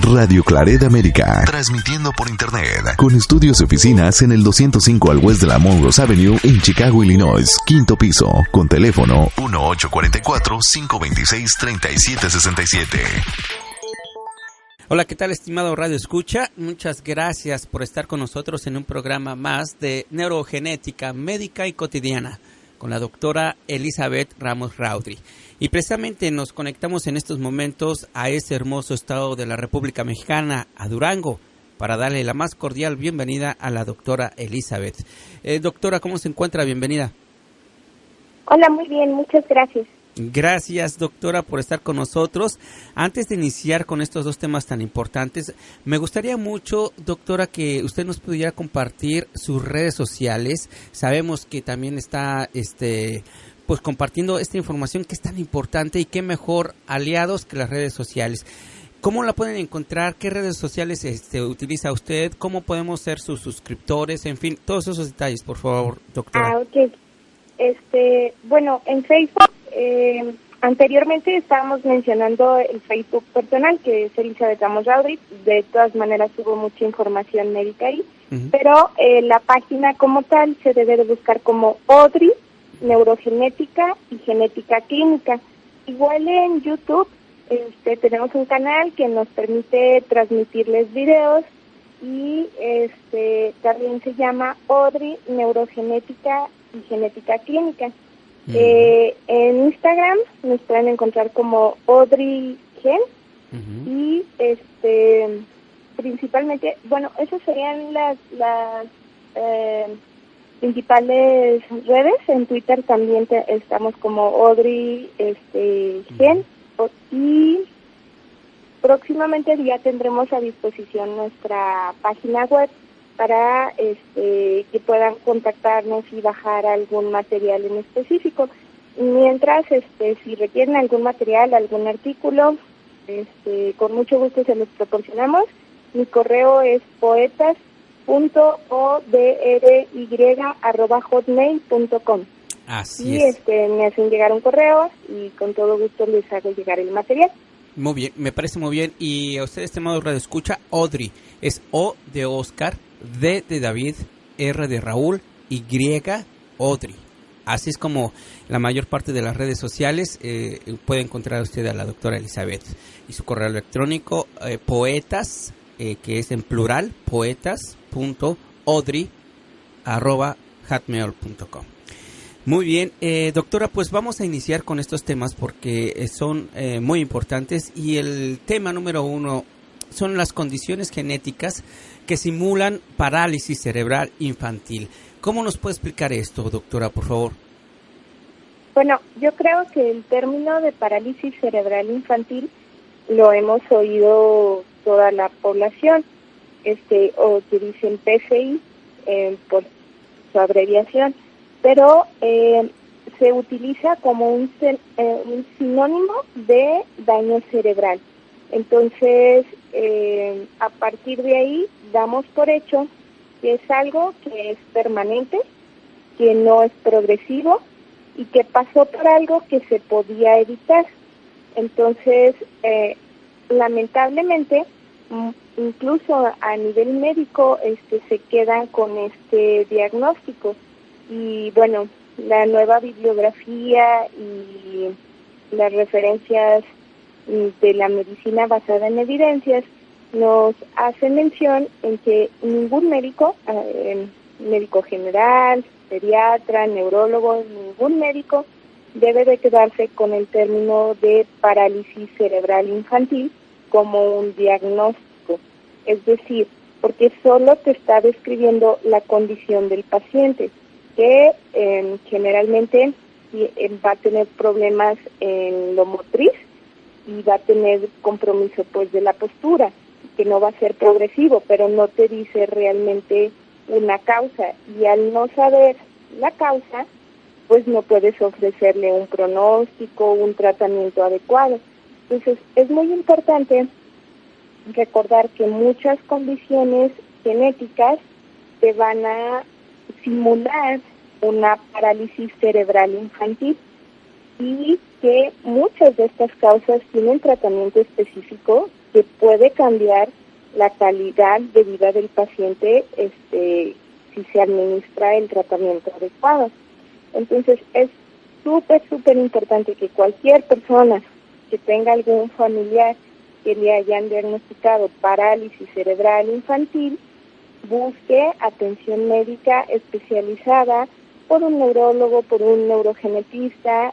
Radio Claret América, transmitiendo por internet, con estudios y oficinas en el 205 al West de la Monroe Avenue en Chicago, Illinois, quinto piso, con teléfono 1844-526-3767. Hola, ¿qué tal, estimado Radio Escucha? Muchas gracias por estar con nosotros en un programa más de Neurogenética Médica y Cotidiana con la doctora Elizabeth Ramos Raudry. Y precisamente nos conectamos en estos momentos a ese hermoso estado de la República Mexicana, a Durango, para darle la más cordial bienvenida a la doctora Elizabeth. Doctora, ¿cómo se encuentra? Bienvenida. Hola, muy bien, muchas gracias. Gracias, doctora, por estar con nosotros. Antes de iniciar con estos dos temas tan importantes, me gustaría mucho, doctora, que usted nos pudiera compartir sus redes sociales. Sabemos que también está pues compartiendo esta información que es tan importante, y qué mejor aliados que las redes sociales. ¿Cómo la pueden encontrar? ¿Qué redes sociales utiliza usted? ¿Cómo podemos ser sus suscriptores? En fin, todos esos detalles, por favor, doctora. Ok. Bueno, en Facebook, anteriormente estábamos mencionando el Facebook personal, que es Elizabeth Ramos Raudry. De todas maneras hubo mucha información médica ahí, pero la página como tal se debe de buscar como ODRI, Neurogenética y Genética Clínica. Igual en YouTube tenemos un canal que nos permite transmitirles videos, y también se llama ODRI, Neurogenética y Genética Clínica. En Instagram nos pueden encontrar como ODRI Gen, y principalmente, bueno, esas serían las principales redes. En Twitter también estamos como ODRI Gen, y próximamente ya tendremos a disposición nuestra página web para que puedan contactarnos y bajar algún material en específico. Mientras, si requieren algún material, algún artículo, con mucho gusto se los proporcionamos. Mi correo es poetas.odry@hotmail.com. Así es. Me hacen llegar un correo y con todo gusto les hago llegar el material. Muy bien, me parece muy bien. Y a usted, estimado Radio Escucha, ODRI es O de Oscar, D de David, R de Raúl, Y, ODRI. Así es como la mayor parte de las redes sociales puede encontrar usted a la doctora Elizabeth. Y su correo electrónico, poetas, que es en plural, poetas.odri@hotmail.com. Muy bien, doctora, pues vamos a iniciar con estos temas porque son muy importantes, y el tema número 1 son las condiciones genéticas que simulan parálisis cerebral infantil. ¿Cómo nos puede explicar esto, doctora, por favor? Bueno, yo creo que el término de parálisis cerebral infantil lo hemos oído toda la población, o que dicen PCI por su abreviación, pero se utiliza como un sinónimo de daño cerebral. Entonces, a partir de ahí, damos por hecho que es algo que es permanente, que no es progresivo, y que pasó por algo que se podía evitar. Entonces, lamentablemente, incluso a nivel médico, se quedan con este diagnóstico. Y bueno, la nueva bibliografía y las referencias de la medicina basada en evidencias nos hace mención en que ningún médico, médico general, pediatra, neurólogo, ningún médico debe de quedarse con el término de parálisis cerebral infantil como un diagnóstico. Es decir, porque solo te está describiendo la condición del paciente, que generalmente va a tener problemas en lo motriz y va a tener compromiso pues de la postura, que no va a ser progresivo, pero no te dice realmente una causa, y al no saber la causa, pues no puedes ofrecerle un pronóstico, un tratamiento adecuado. Entonces, es muy importante recordar que muchas condiciones genéticas te van a simular una parálisis cerebral infantil, y que muchas de estas causas tienen tratamiento específico que puede cambiar la calidad de vida del paciente si se administra el tratamiento adecuado. Entonces es súper importante que cualquier persona que tenga algún familiar que le hayan diagnosticado parálisis cerebral infantil busque atención médica especializada por un neurólogo, por un neurogenetista,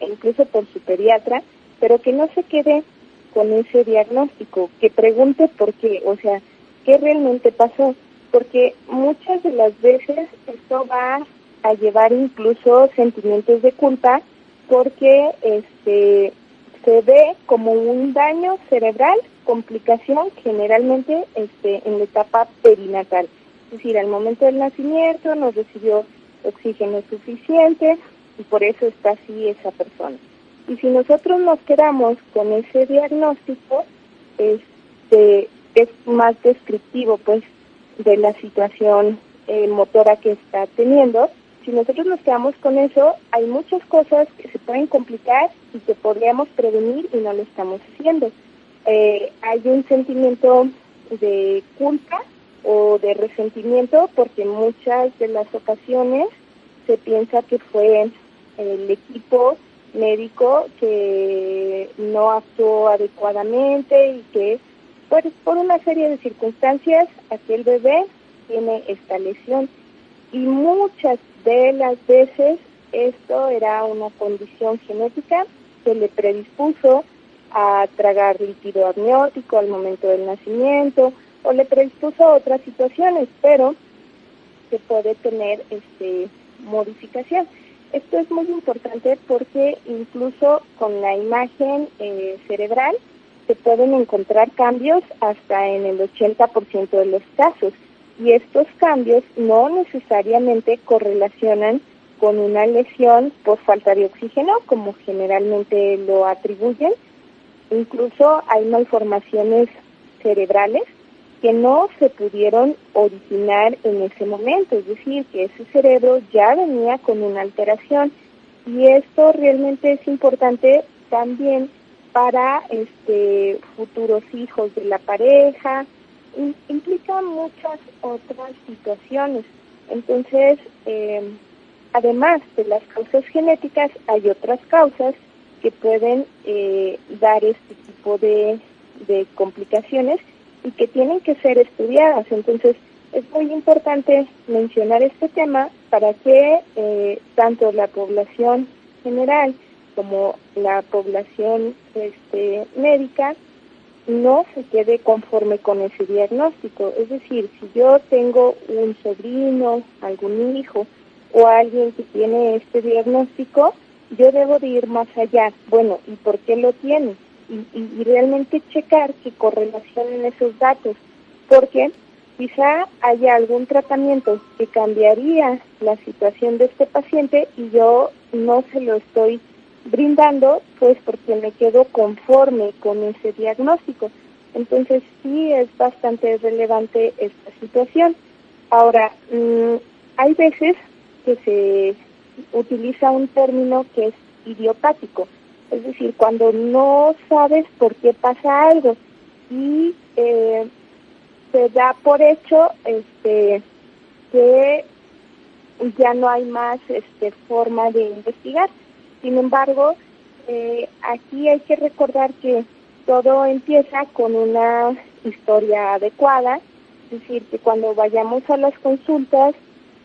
incluso por su pediatra, pero que no se quede con ese diagnóstico, que pregunte por qué, o sea, qué realmente pasó, porque muchas de las veces esto va a llevar incluso sentimientos de culpa, porque se ve como un daño cerebral, complicación generalmente en la etapa perinatal, es decir, al momento del nacimiento no recibió oxígeno suficiente y por eso está así esa persona. Y si nosotros nos quedamos con ese diagnóstico, es más descriptivo pues de la situación motora que está teniendo. Si nosotros nos quedamos con eso, hay muchas cosas que se pueden complicar y que podríamos prevenir y no lo estamos haciendo. Hay un sentimiento de culpa o de resentimiento porque en muchas de las ocasiones se piensa que fue el equipo médico que no actuó adecuadamente y que por una serie de circunstancias aquel bebé tiene esta lesión. Y muchas de las veces esto era una condición genética que le predispuso a tragar líquido amniótico al momento del nacimiento o le predispuso a otras situaciones, pero se puede tener modificación. Esto es muy importante porque incluso con la imagen cerebral se pueden encontrar cambios hasta en el 80% de los casos. Y estos cambios no necesariamente correlacionan con una lesión por falta de oxígeno, como generalmente lo atribuyen. Incluso hay malformaciones cerebrales que no se pudieron originar en ese momento, es decir, que ese cerebro ya venía con una alteración. Y esto realmente es importante también para futuros hijos de la pareja. Implica muchas otras situaciones. Entonces, además de las causas genéticas, hay otras causas que pueden dar este tipo de complicaciones y que tienen que ser estudiadas. Entonces, es muy importante mencionar este tema para que tanto la población general como la población médica no se quede conforme con ese diagnóstico. Es decir, si yo tengo un sobrino, algún hijo o alguien que tiene este diagnóstico, yo debo de ir más allá. Bueno, ¿y por qué lo tiene? Y realmente checar que correlacionen esos datos, porque quizá haya algún tratamiento que cambiaría la situación de este paciente y yo no se lo estoy brindando, pues porque me quedo conforme con ese diagnóstico. Entonces sí es bastante relevante esta situación. Ahora, hay veces que se utiliza un término que es idiopático, es decir, cuando no sabes por qué pasa algo y se da por hecho que ya no hay más forma de investigar. Sin embargo, aquí hay que recordar que todo empieza con una historia adecuada, es decir, que cuando vayamos a las consultas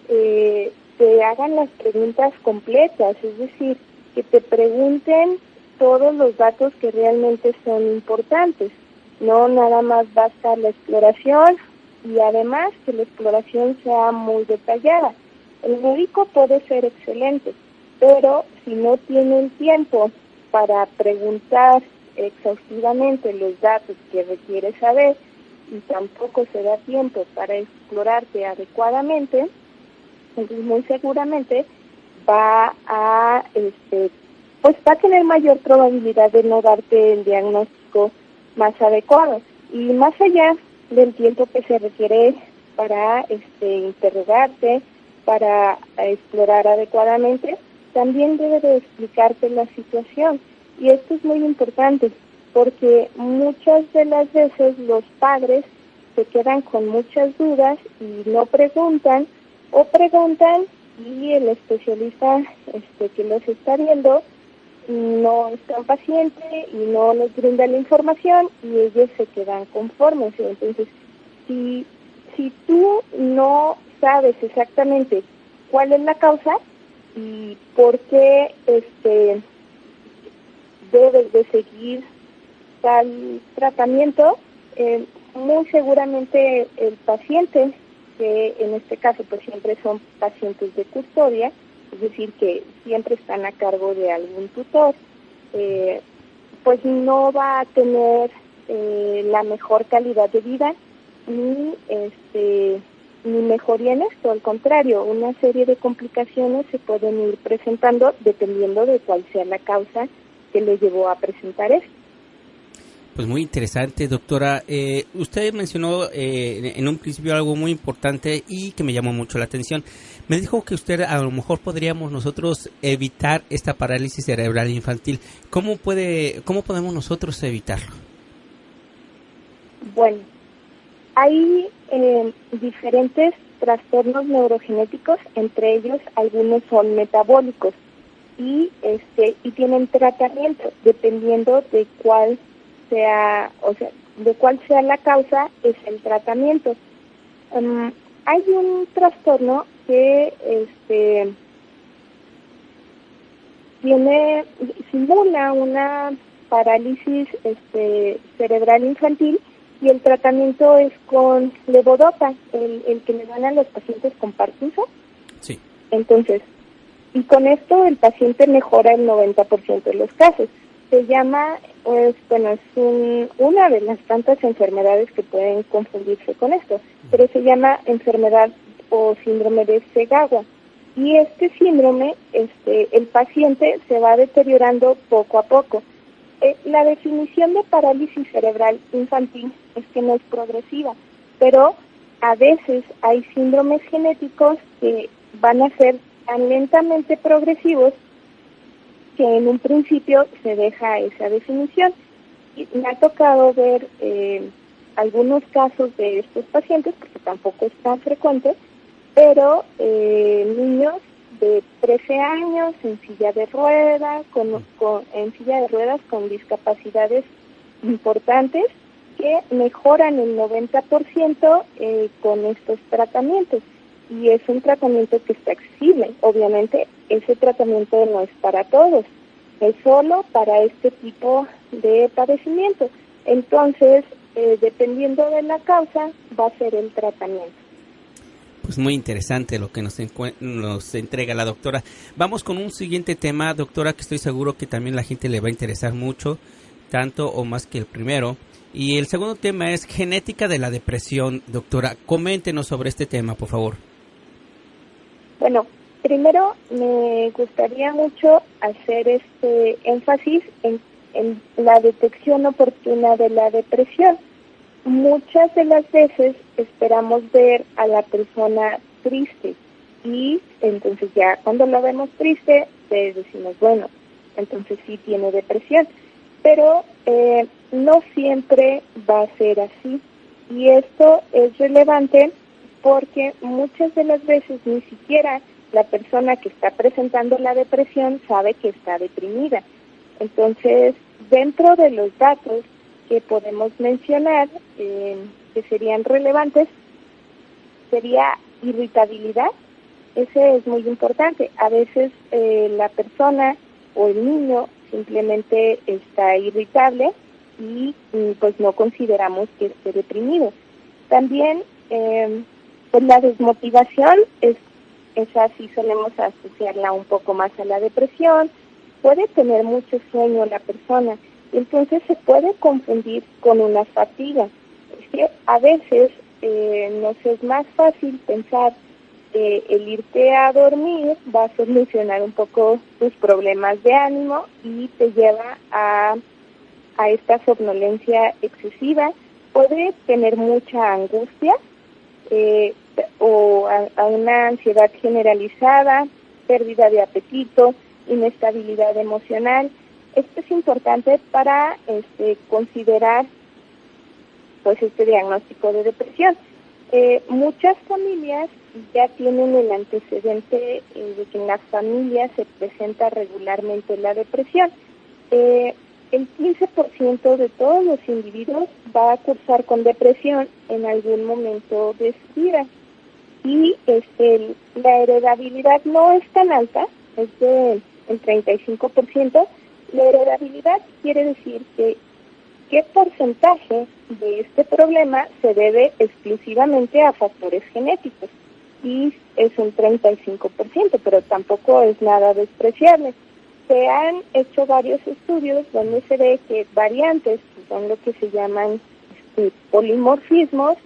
te hagan las preguntas completas, es decir, que te pregunten todos los datos que realmente son importantes. No nada más basta la exploración y además que la exploración sea muy detallada. El médico puede ser excelente, pero si no tienen tiempo para preguntar exhaustivamente los datos que requiere saber y tampoco se da tiempo para explorarte adecuadamente, entonces muy seguramente va a tener mayor probabilidad de no darte el diagnóstico más adecuado. Y más allá del tiempo que se requiere para interrogarte, para explorar adecuadamente, también debe de explicarte la situación. Y esto es muy importante, porque muchas de las veces los padres se quedan con muchas dudas y no preguntan, o preguntan y el especialista que los está viendo no es tan paciente y no les brinda la información y ellos se quedan conformes. Entonces, si tú no sabes exactamente cuál es la causa y por qué debes de seguir tal tratamiento, muy seguramente el paciente, que en este caso pues siempre son pacientes de custodia, es decir, que siempre están a cargo de algún tutor, pues no va a tener la mejor calidad de vida ni mejoría en esto. Al contrario, una serie de complicaciones se pueden ir presentando dependiendo de cuál sea la causa que le llevó a presentar esto. Pues muy interesante, doctora. Usted mencionó en un principio algo muy importante y que me llamó mucho la atención. Me dijo que usted a lo mejor podríamos nosotros evitar esta parálisis cerebral infantil. ¿Cómo podemos nosotros evitarlo? Bueno, hay diferentes trastornos neurogenéticos, entre ellos algunos son metabólicos y tienen tratamiento dependiendo de cuál sea, de cuál sea la causa, es el tratamiento. Hay un trastorno que simula una parálisis cerebral infantil y el tratamiento es con levodopa, el que le dan a los pacientes con Parkinson. Sí. Entonces, y con esto el paciente mejora el 90% de los casos. Se llama, es una de las tantas enfermedades que pueden confundirse con esto, pero se llama enfermedad o síndrome de Segawa. Y este síndrome, el paciente se va deteriorando poco a poco. La definición de parálisis cerebral infantil es que no es progresiva, pero a veces hay síndromes genéticos que van a ser tan lentamente progresivos que en un principio se deja esa definición. Y me ha tocado ver algunos casos de estos pacientes, porque tampoco es tan frecuente, pero niños de 13 años en silla de ruedas, en silla de ruedas con discapacidades importantes que mejoran el 90% con estos tratamientos. Y es un tratamiento que está accesible. Obviamente, ese tratamiento no es para todos, es solo para este tipo de padecimiento. Entonces, dependiendo de la causa, va a ser el tratamiento. Pues muy interesante lo que nos entrega la doctora. Vamos con un siguiente tema, doctora, que estoy seguro que también la gente le va a interesar mucho, tanto o más que el primero. Y el segundo tema es genética de la depresión. Doctora, coméntenos sobre este tema, por favor. Bueno, primero me gustaría mucho hacer énfasis en la detección oportuna de la depresión. Muchas de las veces esperamos ver a la persona triste y entonces ya cuando la vemos triste decimos, bueno, entonces sí tiene depresión, pero no siempre va a ser así y esto es relevante porque muchas de las veces ni siquiera la persona que está presentando la depresión sabe que está deprimida. Entonces, dentro de los datos que podemos mencionar, que serían relevantes, sería irritabilidad. Ese es muy importante. A veces la persona o el niño simplemente está irritable y pues no consideramos que esté deprimido. También pues la desmotivación es así, solemos asociarla un poco más a la depresión. Puede tener mucho sueño la persona, entonces se puede confundir con una fatiga. Es que a veces nos es más fácil pensar que el irte a dormir va a solucionar un poco tus problemas de ánimo y te lleva a esta somnolencia excesiva. Puede tener mucha angustia o a una ansiedad generalizada, pérdida de apetito, inestabilidad emocional. esto es importante para considerar pues este diagnóstico de depresión. Muchas familias ya tienen el antecedente de que en las familias se presenta regularmente la depresión. El 15% de todos los individuos va a cursar con depresión en algún momento de su vida. Y la heredabilidad no es tan alta, es del 35%. La heredabilidad quiere decir que qué porcentaje de este problema se debe exclusivamente a factores genéticos. Y es un 35%, pero tampoco es nada despreciable. Se han hecho varios estudios donde se ve que variantes, que son lo que se llaman polimorfismos,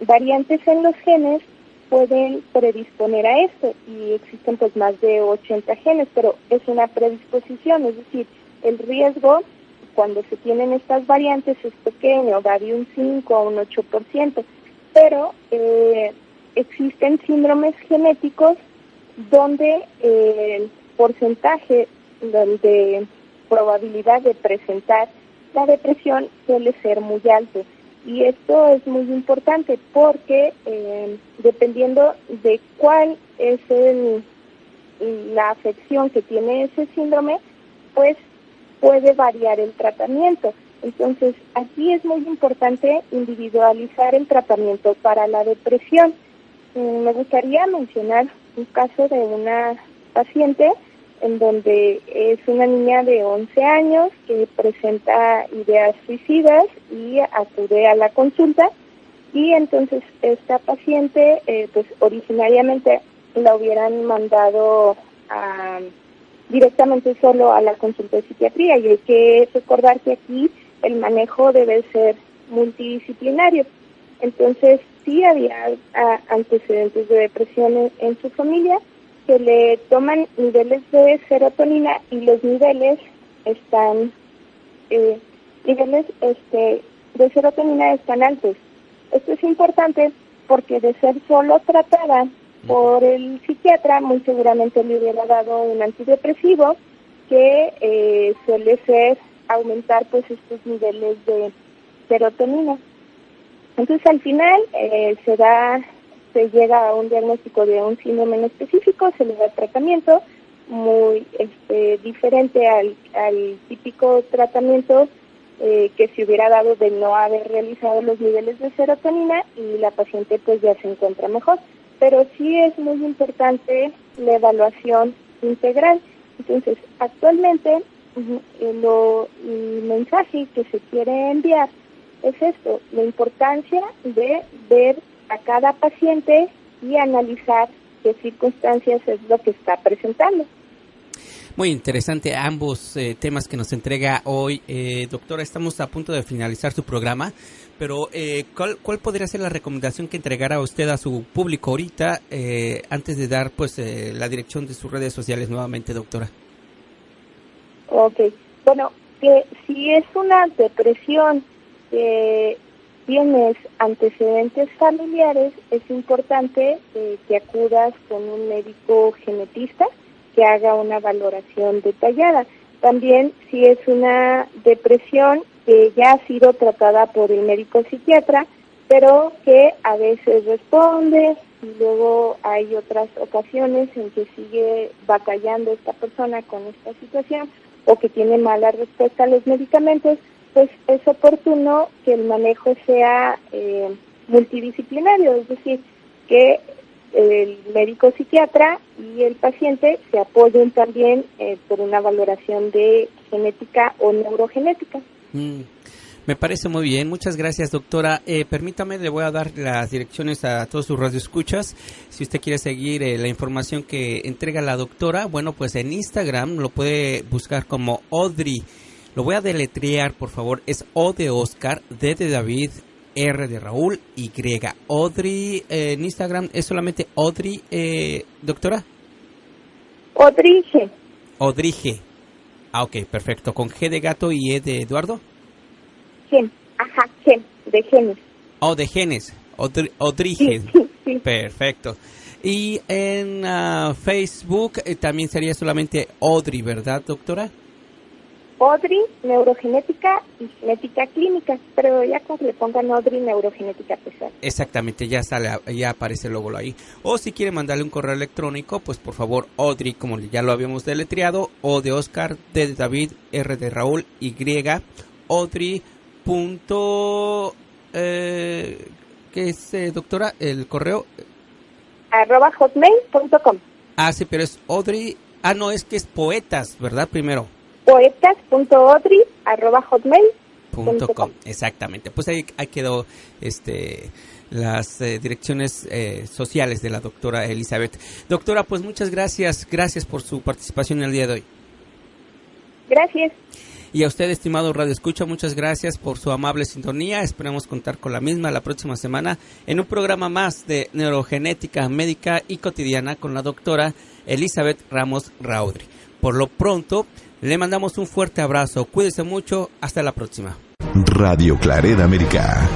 variantes en los genes pueden predisponer a esto, y existen pues más de 80 genes, pero es una predisposición, es decir, el riesgo cuando se tienen estas variantes es pequeño, va de un 5 a un 8%, pero existen síndromes genéticos donde el porcentaje de probabilidad de presentar la depresión suele ser muy alto. Y esto es muy importante porque dependiendo de cuál es la afección que tiene ese síndrome, pues puede variar el tratamiento. Entonces, aquí es muy importante individualizar el tratamiento para la depresión. Me gustaría mencionar un caso de una paciente en donde es una niña de 11 años que presenta ideas suicidas y acude a la consulta, y entonces esta paciente pues originariamente la hubieran mandado directamente solo a la consulta de psiquiatría, y hay que recordar que aquí el manejo debe ser multidisciplinario. Entonces sí había antecedentes de depresión en su familia, que le toman niveles de serotonina y los niveles de serotonina están altos. Esto es importante porque de ser solo tratada por el psiquiatra, muy seguramente le hubiera dado un antidepresivo que suele ser aumentar pues estos niveles de serotonina. Entonces al final se llega a un diagnóstico de un síndrome en específico, se le da tratamiento muy diferente al típico tratamiento que se hubiera dado de no haber realizado los niveles de serotonina, y la paciente pues ya se encuentra mejor. Pero sí es muy importante la evaluación integral. Entonces, actualmente el mensaje que se quiere enviar es esto: la importancia de ver a cada paciente y analizar qué circunstancias es lo que está presentando. Muy interesante ambos temas que nos entrega hoy. Doctora, estamos a punto de finalizar su programa, pero ¿cuál podría ser la recomendación que entregara usted a su público ahorita, antes de dar pues la dirección de sus redes sociales nuevamente, doctora? Ok, bueno, que si es una depresión que tienes antecedentes familiares, es importante que acudas con un médico genetista que haga una valoración detallada. También si es una depresión que ya ha sido tratada por el médico psiquiatra, pero que a veces responde y luego hay otras ocasiones en que sigue batallando esta persona con esta situación o que tiene mala respuesta a los medicamentos, pues es oportuno que el manejo sea multidisciplinario, es decir, que el médico psiquiatra y el paciente se apoyen también por una valoración de genética o neurogenética. Me parece muy bien, muchas gracias, doctora. Permítame, le voy a dar las direcciones a todos sus radioescuchas. Si usted quiere seguir la información que entrega la doctora, bueno, pues en Instagram lo puede buscar como Audrey. Lo voy a deletrear, por favor. Es O de Oscar, D de David, R de Raúl, Y. Audrey, en Instagram es solamente Audrey, doctora. Audrey. Audrey. Ah, ok, perfecto. ¿Con G de gato y E de Eduardo? Gen, de genes. Oh, de genes. Audrey. Sí. Perfecto. Y en Facebook también sería solamente Audrey, ¿verdad, doctora? ODRI Neurogenética y Genética Clínica, pero ya con que le pongan ODRI Neurogenética pesada. Exactamente, ya aparece el logo ahí. O si quiere mandarle un correo electrónico, pues por favor, ODRI, como ya lo habíamos deletreado, O de Oscar, D de David, R de Raúl, Y, ODRI. ¿Qué es, doctora? El correo @hotmail.com. Ah, sí, pero es ODRI. Ah, no, es que es poetas, ¿verdad? Primero. poetas.odri@hotmail.com. Exactamente. Pues ahí quedó las direcciones sociales de la doctora Elizabeth. Doctora, pues muchas gracias. Gracias por su participación el día de hoy. Gracias. Y a usted, estimado Radio Escucha, muchas gracias por su amable sintonía. Esperamos contar con la misma la próxima semana en un programa más de Neurogenética Médica y Cotidiana con la doctora Elizabeth Ramos Raudri. Por lo pronto, le mandamos un fuerte abrazo. Cuídese mucho. Hasta la próxima. Radio Clareda América.